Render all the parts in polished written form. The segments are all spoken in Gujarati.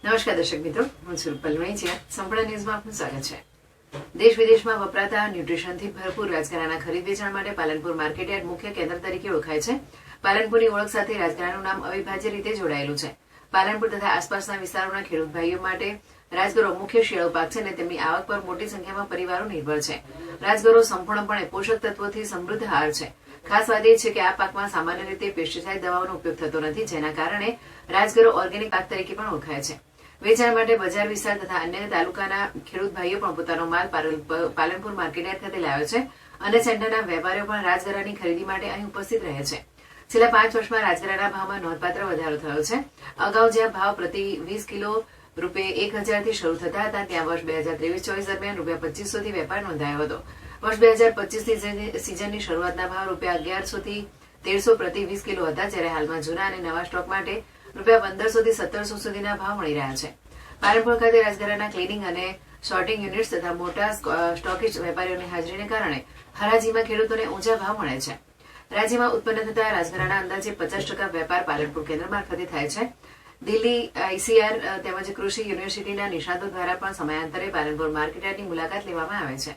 નમસ્કાર દર્શક મિત્રો, હું છું રૂપલ વૈંચિયા. સંપૂર્ણ ન્યૂઝમાં આપનું સ્વાગત છે. દેશ વિદેશમાં વપરાતા ન્યુટ્રિશનથી ભરપૂર રાજગરાના ખરીદ વેચાણ માટે પાલનપુર માર્કેટયાર્ડ મુખ્ય કેન્દ્ર તરીકે ઓળખાય છે. પાલનપુરની ઓળખ સાથે રાજગરાનું નામ અવિભાજ્ય રીતે જોડાયેલું છે. પાલનપુર તથા આસપાસના વિસ્તારોના ખેડૂત ભાઈઓ માટે રાજગરો મુખ્ય શિયાળુ પાક છે અને તેમની આવક પર મોટી સંખ્યામાં પરિવારો નિર્ભર છે. રાજગરો સંપૂર્ણપણે પોષક તત્વોથી સમૃદ્ધ આહાર છે. ખાસ વાત એ છે કે આ પાકમાં સામાન્ય રીતે પેસ્ટિસાઇડ દવાઓનો ઉપયોગ થતો નથી, જેના કારણે રાજગરો ઓર્ગેનિક પાક તરીકે પણ ઓળખાય છે. વેચાણ માટે બજાર વિસ્તાર તથા અન્ય તાલુકાના ખેડૂત ભાઈઓ પણ પોતાનો માલ પાલનપુર માર્કેટયાર્ડ ખાતે લાવ્યો છે અને સેન્ટરના વેપારીઓ પણ રાજગરાની ખરીદી માટે અહીં ઉપસ્થિત રહે છે. છેલ્લા 5 વર્ષમાં રાજગરાના ભાવમાં નોંધપાત્ર વધારો થયો છે. અગાઉ જ્યાં ભાવ પ્રતિ 20 કિલો ₹1000 થી શરૂ થતા હતા, ત્યાં વર્ષ 2023-24 દરમિયાન ₹2500 થી વેપાર નોંધાયો હતો. વર્ષ 2025ની સિઝનની શરૂઆતના ભાવ ₹1100 થી 1300 પ્રતિ 20 કિલો હતા, જ્યારે હાલમાં જૂના અને નવા સ્ટોક માટે ₹1500 થી 1700 સુધીના ભાવ મળી રહ્યા છે. પાલનપુર ખાતે રાજગરાના ક્લીનિંગ અને સોર્ટિંગ યુનિટ્સ તથા મોટા સ્ટોકિસ્ટ વેપારીઓની હાજરીને કારણે હરાજીમાં ખેડૂતોને ઊંચા ભાવ મળે છે. રાજ્યમાં ઉત્પન્ન થતા રાજગરાના અંદાજે 50% વેપાર પાલનપુર કેન્દ્ર મારફતે થાય છે. દિલ્હી ICR તેમજ કૃષિ યુનિવર્સિટીના નિષ્ણાતો દ્વારા પણ સમયાંતરે પાલનપુર માર્કેટયાર્ડની મુલાકાત લેવામાં આવે છે.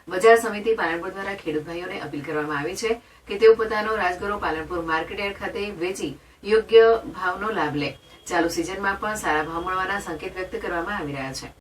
બજાર સમિતિ પાલનપુર દ્વારા ખેડૂત ભાઈઓને અપીલ કરવામાં આવી છે કે તેઓ પોતાનો રાજગરો પાલનપુર માર્કેટયાર્ડ ખાતે વેચી યોગ્ય ભાવનો લાભ લે. ચાલુ સિઝનમાં પણ સારા ભાવ મળવાના સંકેત વ્યક્ત કરવામાં આવી રહ્યા છે.